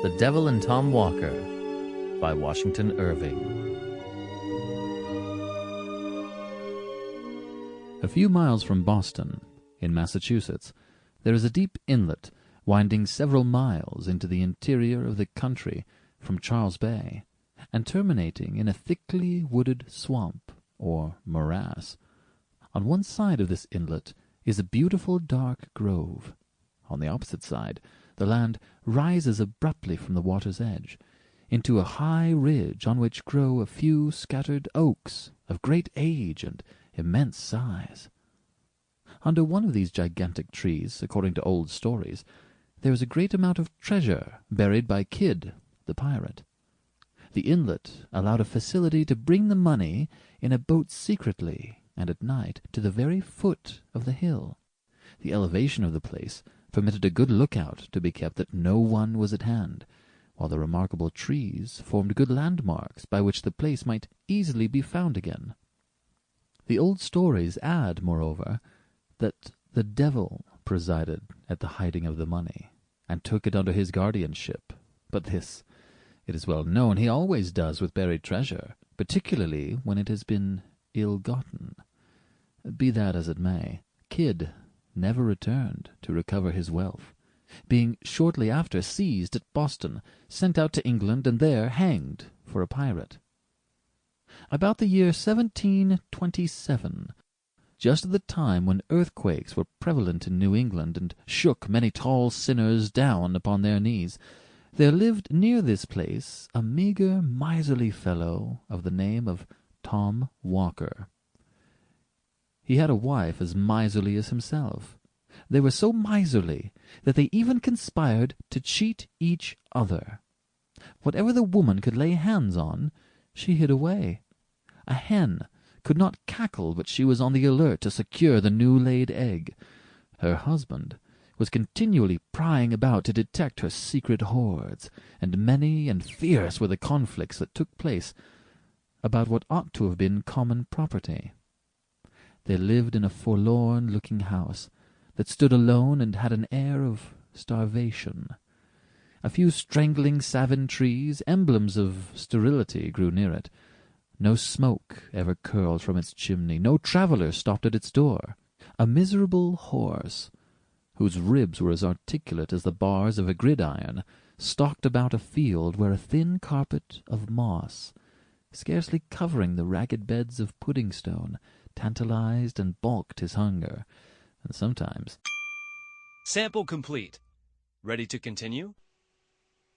The Devil and Tom Walker by Washington Irving. A few miles from Boston, in Massachusetts, there is a deep inlet winding several miles into the interior of the country from Charles Bay, and terminating in a thickly wooded swamp, or morass. On one side of this inlet is a beautiful dark grove. On the opposite side, the land rises abruptly from the water's edge into a high ridge on which grow a few scattered oaks of great age and immense size. Under one of these gigantic trees, according to old stories, there is a great amount of treasure buried by Kidd, the pirate. The inlet allowed a facility to bring the money in a boat secretly and at night to the very foot of the hill. The elevation of the place permitted a good lookout to be kept that no one was at hand, while the remarkable trees formed good landmarks by which the place might easily be found again. The old stories add, moreover, that the devil presided at the hiding of the money, and took it under his guardianship. But this, it is well known, he always does with buried treasure, particularly when it has been ill-gotten. Be that as it may, Kidd never returned to recover his wealth, being shortly after seized at Boston, sent out to England, and there hanged for a pirate. About the year 1727, just at the time when earthquakes were prevalent in New England and shook many tall sinners down upon their knees, there lived near this place a meagre, miserly fellow of the name of Tom Walker. He had a wife as miserly as himself. They were so miserly that they even conspired to cheat each other. Whatever the woman could lay hands on, she hid away. A hen could not cackle but she was on the alert to secure the new-laid egg. Her husband was continually prying about to detect her secret hoards, and many and fierce were the conflicts that took place about what ought to have been common property. They lived in a forlorn-looking house that stood alone and had an air of starvation. A few strangling savin trees, emblems of sterility, grew near it. No smoke ever curled from its chimney, no traveller stopped at its door. A miserable horse, whose ribs were as articulate as the bars of a gridiron, stalked about a field where a thin carpet of moss, scarcely covering the ragged beds of pudding-stone, tantalized and balked his hunger, and sometimes... Sample complete. Ready to continue?